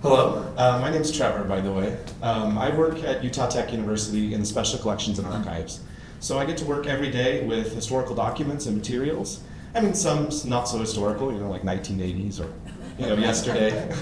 Hello, my name's Trevor, by the way. I work at Utah Tech University in the Special Collections and Archives. So I get to work every day with historical documents and materials. I mean, some not so historical, like 1980s or, yesterday.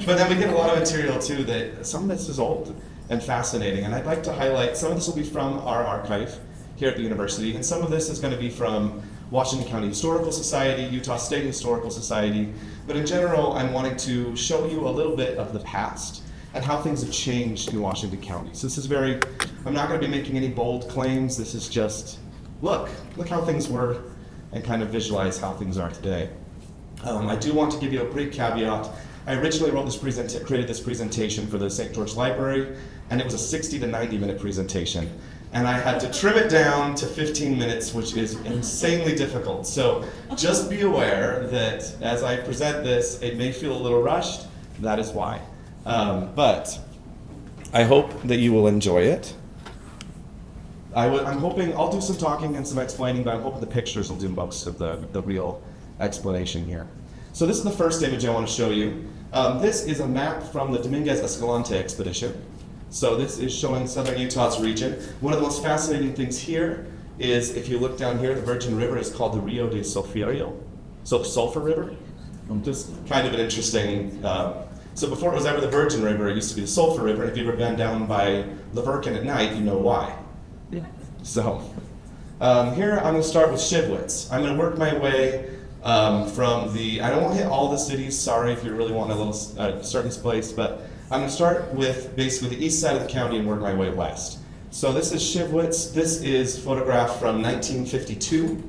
But then we get a lot of material too that some of this is old and fascinating. And I'd like to highlight, some of this will be from our archive here at the university, and some of this is going to be from Washington County Historical Society, Utah State Historical Society, but in general, I'm wanting to show you a little bit of the past and how things have changed in Washington County. So this is I'm not going to be making any bold claims. This is just, look how things were and kind of visualize how things are today. I do want to give you a brief caveat. I originally created this presentation for the St. George Library, and it was a 60 to 90 minute presentation. And I had to trim it down to 15 minutes, which is insanely difficult. So just be aware that as I present this, it may feel a little rushed. That is why. But I hope that you will enjoy it. I'm hoping I'll do some talking and some explaining, but I'm hoping the pictures will do most of the real explanation here. So this is the first image I want to show you. This is a map from the Dominguez Escalante expedition. So this is showing southern Utah's region. One of the most fascinating things here is, if you look down here, the Virgin River is called the Rio de Sulfurio, so Sulphur River. Just kind of an interesting, so before it was ever the Virgin River, it used to be the Sulphur River. If you've ever been down by Laverkin at night, you know why. Yeah. So here I'm going to start with Shibwitz. I'm going to work my way from I don't want to hit all the cities, sorry if you really want a little start this place, but I'm going to start with basically the east side of the county and work my way west. So this is Shibwitz. This is photographed from 1952.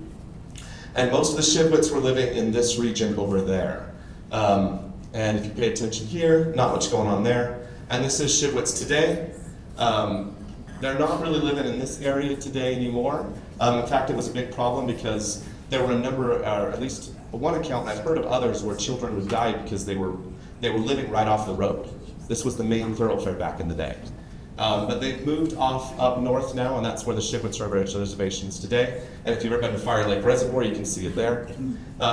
And most of the Shibwitz were living in this region over there. And if you pay attention here, not much going on there. And this is Shibwitz today. They're not really living in this area today anymore. In fact, it was a big problem because there were a number, or at least one account, and I've heard of others, where children would die because they were living right off the road. This was the main thoroughfare back in the day. But they've moved up north now, and that's where the Shibwitz Reservation is today. And if you've ever been to Fire Lake Reservoir, you can see it there.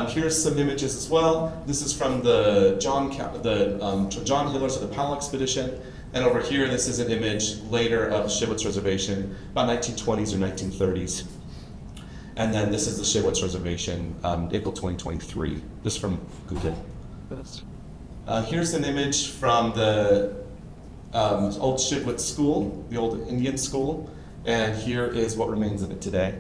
Here's some images as well. This is from the John Hillers of the Powell expedition. And over here, this is an image later of the Shibwitz Reservation, about 1920s or 1930s. And then this is the Shibwitz Reservation, April 2023. This is from Google. Here's an image from the old Shibwitz school, the old Indian school, and here is what remains of it today.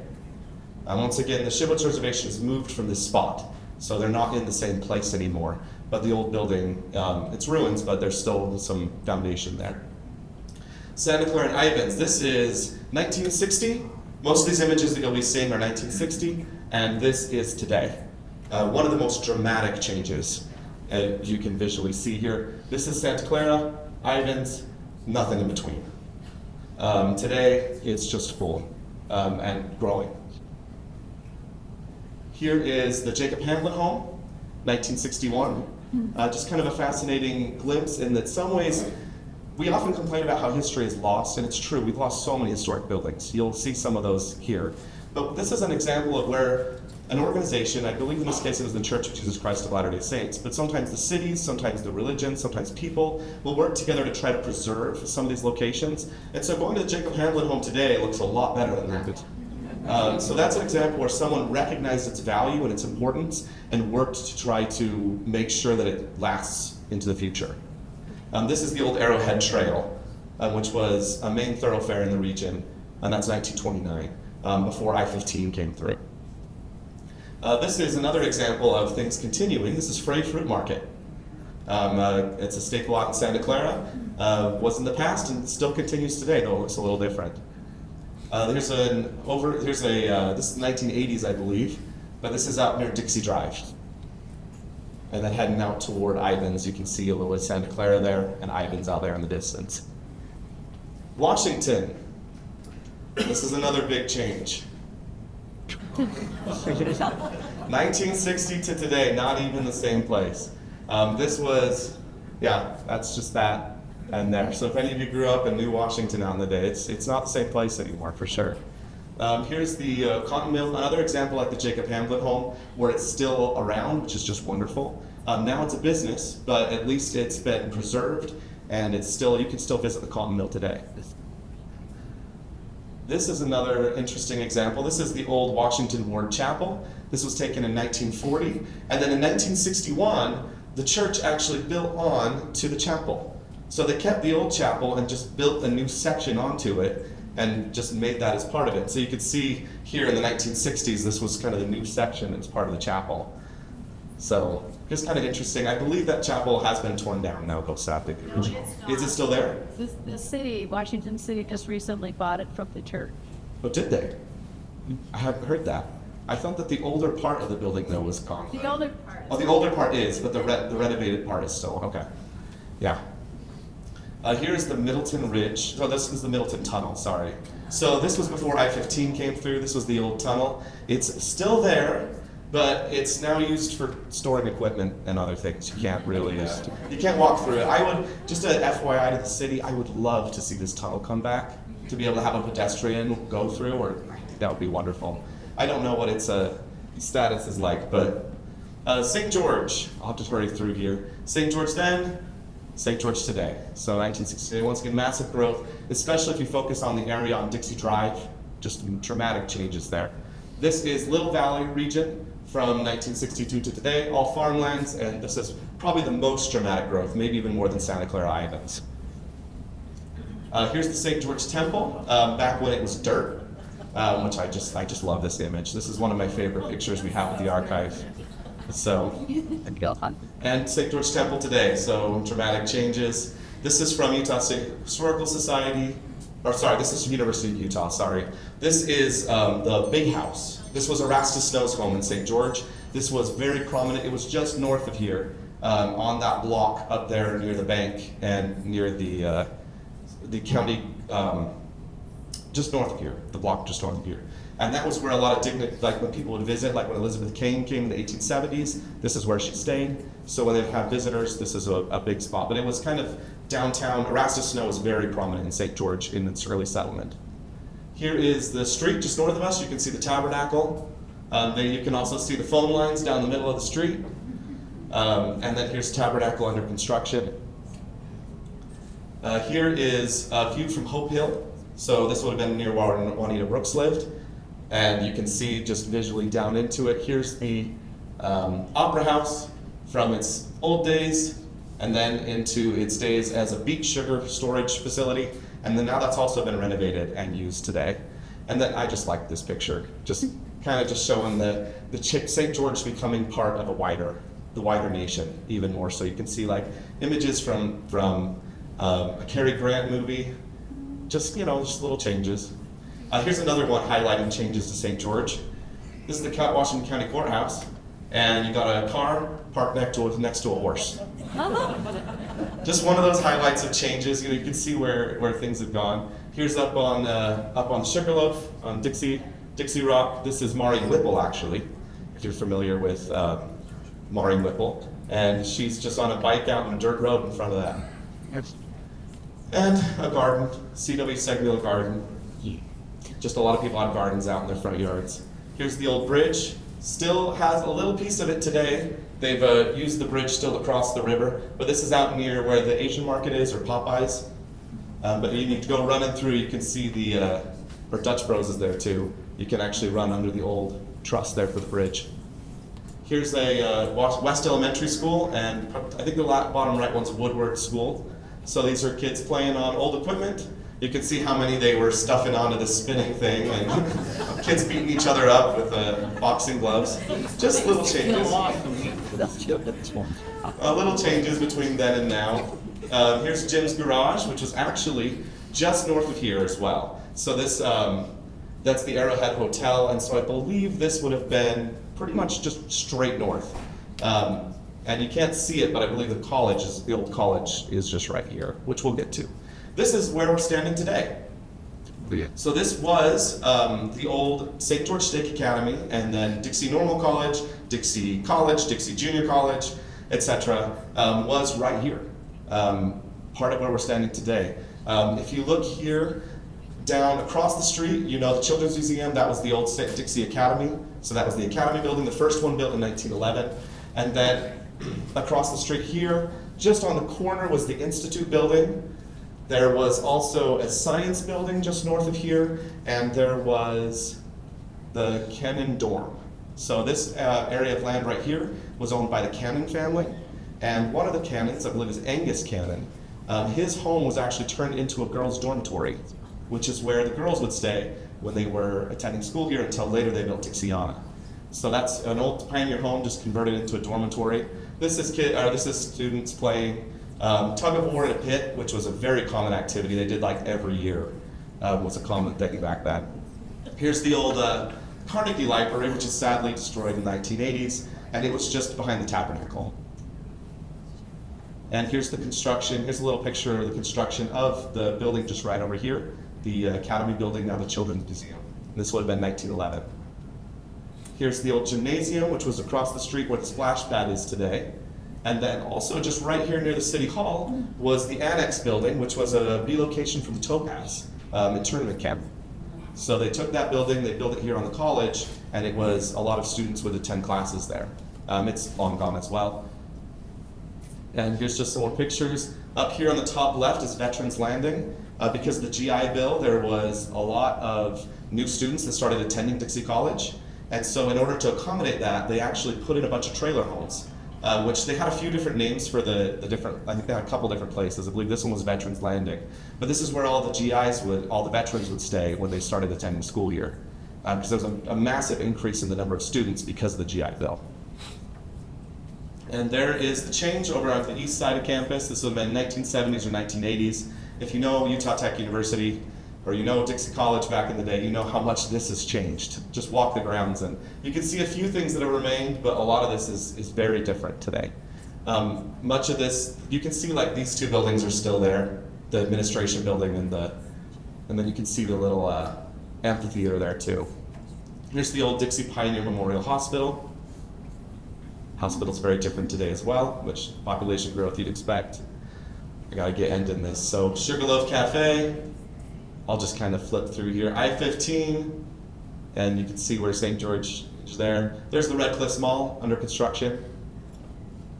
Once again, the Shibwitz Reservation has moved from this spot, so they're not in the same place anymore, but the old building, it's ruins, but there's still some foundation there. Santa Clara and Ivins, this is 1960. Most of these images that you'll be seeing are 1960, and this is today. One of the most dramatic changes you can visually see here. This is Santa Clara, Ivins, nothing in between. Today, it's just full and growing. Here is the Jacob Hamlet home, 1961. Just kind of a fascinating glimpse in that some ways, we often complain about how history is lost, and it's true, we've lost so many historic buildings. You'll see some of those here. But this is an example of where an organization, I believe in this case it was the Church of Jesus Christ of Latter-day Saints, but sometimes the cities, sometimes the religion, sometimes people will work together to try to preserve some of these locations. And so going to the Jacob Hamlet home today looks a lot better than that. So that's an example where someone recognized its value and its importance and worked to try to make sure that it lasts into the future. This is the old Arrowhead Trail, which was a main thoroughfare in the region, and that's 1929, before I-15 came through. This is another example of things continuing. This is Frey Fruit Market. It's a staple out in Santa Clara. Was in the past and still continues today, though it looks a little different. This is the 1980s, I believe, but this is out near Dixie Drive. And then heading out toward Ivins, you can see a little of Santa Clara there and Ivins out there in the distance. Washington. This is another big change. 1960 to today, not even the same place. This was, that's just that and there. So if any of you grew up in New Washington out in the day, it's not the same place anymore for sure. Here's the cotton mill, another example like the Jacob Hamblin home, where it's still around, which is just wonderful. Now it's a business, but at least it's been preserved, and it's still, you can still visit the cotton mill today. This is another interesting example. This is the old Washington Ward Chapel. This was taken in 1940, and then in 1961, the church actually built on to the chapel. So they kept the old chapel and just built a new section onto it and just made that as part of it. So you could see here in the 1960s, this was kind of the new section as part of the chapel. So just kind of interesting. I believe that chapel has been torn down now, though, sadly. No, it's not. Is it still there? The city, Washington City, just recently bought it from the church. Oh, did they? I haven't heard that. I thought that the older part of the building, though, was gone. The older part. Oh, the older part is, but the renovated part is still, okay. Yeah. Here's the Middleton Ridge. Oh, this is the Middleton Tunnel, sorry. So this was before I-15 came through. This was the old tunnel. It's still there, but it's now used for storing equipment and other things. You can't really, you can't walk through it. I would, just an FYI to the city, I would love to see this tunnel come back, to be able to have a pedestrian go through, or that would be wonderful. I don't know what its status is like, but St. George, I'll have to hurry through here. St. George then, St. George today. So 1968, once again, massive growth, especially if you focus on the area on Dixie Drive, just dramatic changes there. This is Little Valley region from 1962 to today, all farmlands, and this is probably the most dramatic growth, maybe even more than Santa Clara Islands. Here's the St. George Temple, back when it was dirt, which I just love this image. This is one of my favorite pictures we have at the archive. So, and St. George Temple today, so dramatic changes. This is from Utah State Historical Society, or sorry, this is from University of Utah, sorry. This is the Big House. This was Erastus Snow's home in St. George. This was very prominent. It was just north of here, on that block up there near the bank and near the county, just north of here, the block just north of here. And that was where a lot of dignity, like when people would visit, like when Elizabeth Kane came in the 1870s, this is where she stayed. So when they'd have visitors, this is a big spot. But it was kind of downtown. Erastus Snow was very prominent in St. George in its early settlement. Here is the street just north of us. You can see the tabernacle. Then you can also see the phone lines down the middle of the street. And then here's tabernacle under construction. Here is a view from Hope Hill. So this would have been near where Juanita Brooks lived. And you can see just visually down into it. Here's the Opera House from its old days, and then into its days as a beet sugar storage facility. And then now that's also been renovated and used today. And then I just like this picture, just kind of just showing the St. George becoming part of the wider nation, even more so. You can see like images from a Cary Grant movie, just little changes. Here's another one highlighting changes to St. George. This is the Washington County Courthouse, and you got a car parked next to a horse. Just one of those highlights of changes. You can see where things have gone. Here's up on Sugarloaf, on Dixie Rock. This is Maureen Whipple, actually, if you're familiar with Maureen Whipple. And she's just on a bike out on a dirt road in front of that. And a garden, C.W. Segmuller Garden. Just a lot of people have gardens out in their front yards. Here's the old bridge. Still has a little piece of it today. They've used the bridge still to cross the river, but this is out near where the Asian market is, or Popeyes. But you need to go running through. You can see or Dutch Bros is there too. You can actually run under the old truss there for the bridge. Here's a West Elementary School, and I think the bottom right one's a Woodward School. So these are kids playing on old equipment. You can see how many they were stuffing onto the spinning thing, and kids beating each other up with boxing gloves. Just little changes. Little changes between then and now. Here's Jim's Garage, which was actually just north of here as well. So this, that's the Arrowhead Hotel, and so I believe this would have been pretty much just straight north. And you can't see it, but I believe the old college is just right here, which we'll get to. This is where we're standing today. Yeah. So this was the old St. George Stake Academy, and then Dixie Normal College, Dixie College, Dixie Junior College, etc. Was right here, part of where we're standing today. If you look here, Down across the street, you know the Children's Museum, that was the old St. Dixie Academy. So that was the Academy building, the first one built in 1911. And then across the street here, just on the corner was the Institute building. There was also a science building just north of here, and there was the Cannon dorm. So this area of land right here was owned by the Cannon family. And one of the Cannons, I believe is Angus Cannon, his home was actually turned into a girls' dormitory, which is where the girls would stay when they were attending school here until later they built Dixiana. So that's an old pioneer home just converted into a dormitory. This is students playing tug of war in a pit, which was a very common activity. They did like every year. Was a common thing back then. Here's the old Carnegie Library, which is sadly destroyed in the 1980s, and it was just behind the tabernacle. And here's the construction. Here's a little picture of the construction of the building just right over here, the Academy building, now the Children's Museum. This would have been 1911. Here's the old gymnasium, which was across the street where the splash pad is today. And then also just right here near the City Hall was the Annex building, which was a relocation from the Topaz internment camp. So they took that building, they built it here on the college, and it was a lot of students would attend classes there. It's long gone as well. And here's just some more pictures. Up here on the top left is Veterans Landing. Because of the GI Bill, there was a lot of new students that started attending Dixie College. And so in order to accommodate that, they actually put in a bunch of trailer homes, which they had a few different names for the different, I think they had a couple different places. I believe this one was Veterans Landing. But this is where all the GIs all the veterans would stay when they started attending school year. Because there was a massive increase in the number of students because of the GI Bill. And there is the change over on the east side of campus. This would have been 1970s or 1980s. If you know Utah Tech University, or you know Dixie College back in the day, you know how much this has changed. Just walk the grounds and you can see a few things that have remained, but a lot of this is very different today. Much of this, you can see like these two buildings are still there, the administration building and then you can see the little amphitheater there too. Here's the old Dixie Pioneer Memorial Hospital. Hospital's very different today as well, which population growth you'd expect. I gotta get ending this. So Sugarloaf Cafe, I'll just kind of flip through here. I-15, and you can see where St. George is there. There's the Red Cliffs Mall under construction.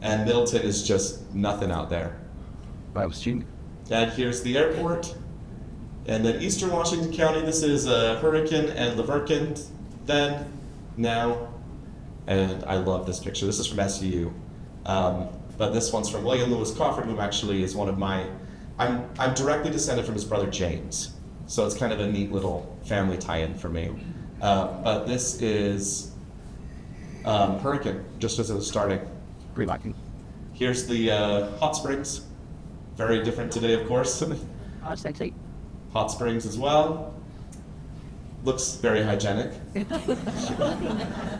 And Middleton is just nothing out there. And here's the airport. And then Eastern Washington County, this is Hurricane and Laverkin then, now. And I love this picture. This is from SU. But this one's from William Lewis Crawford, who actually is one of my, I'm directly descended from his brother James. So it's kind of a neat little family tie-in for me. But this is Hurricane, just as it was starting. Here's the hot springs. Very different today, of course. Hot springs as well. Looks very hygienic.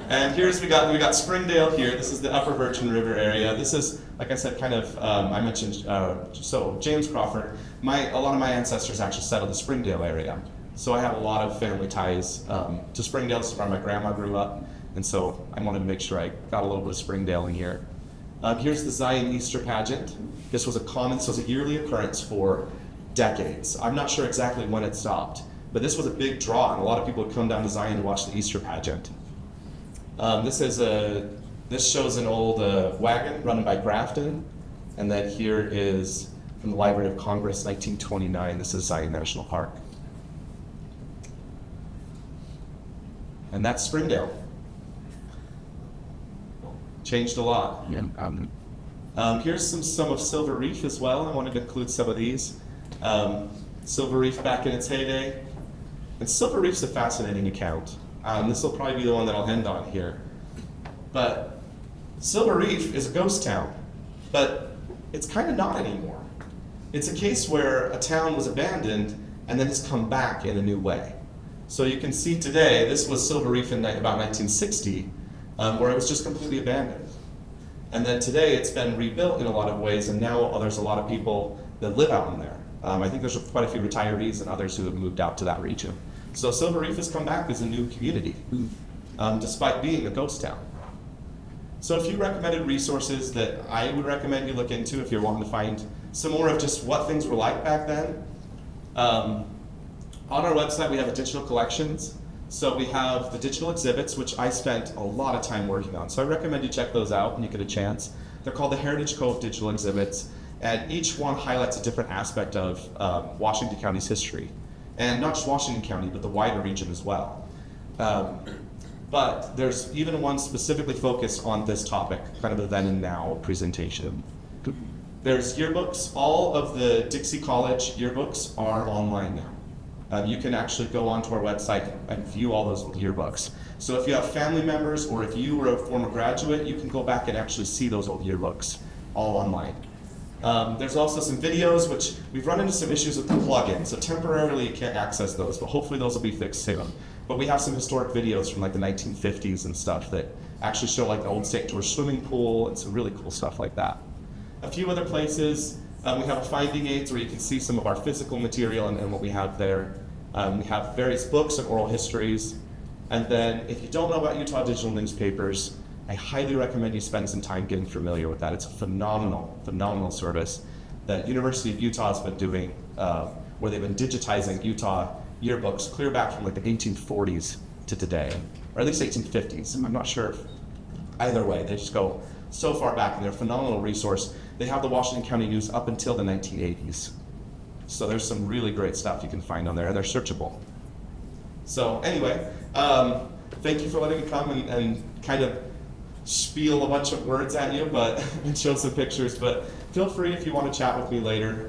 And here's, we got Springdale here. This is the Upper Virgin River area. This is, like I said, kind of, I mentioned, so James Crawford, a lot of my ancestors actually settled the Springdale area. So I have a lot of family ties to Springdale. This is where my grandma grew up. And so I wanted to make sure I got a little bit of Springdale in here. Here's the Zion Easter pageant. This was a yearly occurrence for decades. I'm not sure exactly when it stopped, but this was a big draw, and a lot of people would come down to Zion to watch the Easter pageant. This shows an old wagon run by Grafton, and then here is from the Library of Congress, 1929. This is Zion National Park. And that's Springdale. Changed a lot. Here's some of Silver Reef as well. I wanted to include some of these. Silver Reef back in its heyday. And Silver Reef's a fascinating account. This will probably be the one that I'll end on here. But Silver Reef is a ghost town, but it's kind of not anymore. It's a case where a town was abandoned and then has come back in a new way. So you can see today, this was Silver Reef in about 1960, where it was just completely abandoned. And then today it's been rebuilt in a lot of ways, and now there's a lot of people that live out in there. I think there's quite a few retirees and others who have moved out to that region. So Silver Reef has come back as a new community, despite being a ghost town. So a few recommended resources that I would recommend you look into if you're wanting to find some more of just what things were like back then. On our website, we have a digital collections. So we have the digital exhibits, which I spent a lot of time working on. So I recommend you check those out when you get a chance. They're called the Heritage Cove Digital Exhibits, and each one highlights a different aspect of Washington County's history. And not just Washington County, but the wider region as well. But there's even one specifically focused on this topic, kind of a then and now presentation. There's yearbooks. All of the Dixie College yearbooks are online now. You can actually go onto our website and view all those yearbooks. So if you have family members or if you were a former graduate, you can go back and actually see those old yearbooks all online. There's also some videos, which we've run into some issues with the plugin, so temporarily you can't access those, but hopefully those will be fixed soon. But we have some historic videos from like the 1950s and stuff that actually show like the old St. George swimming pool and some really cool stuff like that. A few other places, we have a finding aids where you can see some of our physical material and what we have there. We have various books and oral histories. And then if you don't know about Utah Digital Newspapers, I highly recommend you spend some time getting familiar with that. It's a phenomenal, phenomenal service that University of Utah has been doing, where they've been digitizing Utah yearbooks clear back from like the 1840s to today, or at least 1850s. I'm not sure if either way, they just go so far back and they're a phenomenal resource. They have the Washington County News up until the 1980s. So there's some really great stuff you can find on there, and they're searchable. So anyway, thank you for letting me come and kind of spiel a bunch of words at you, and show some pictures. But feel free if you want to chat with me later.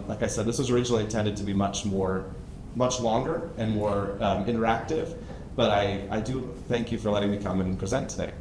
Like I said, this was originally intended to be much longer and more interactive. But I do thank you for letting me come and present today.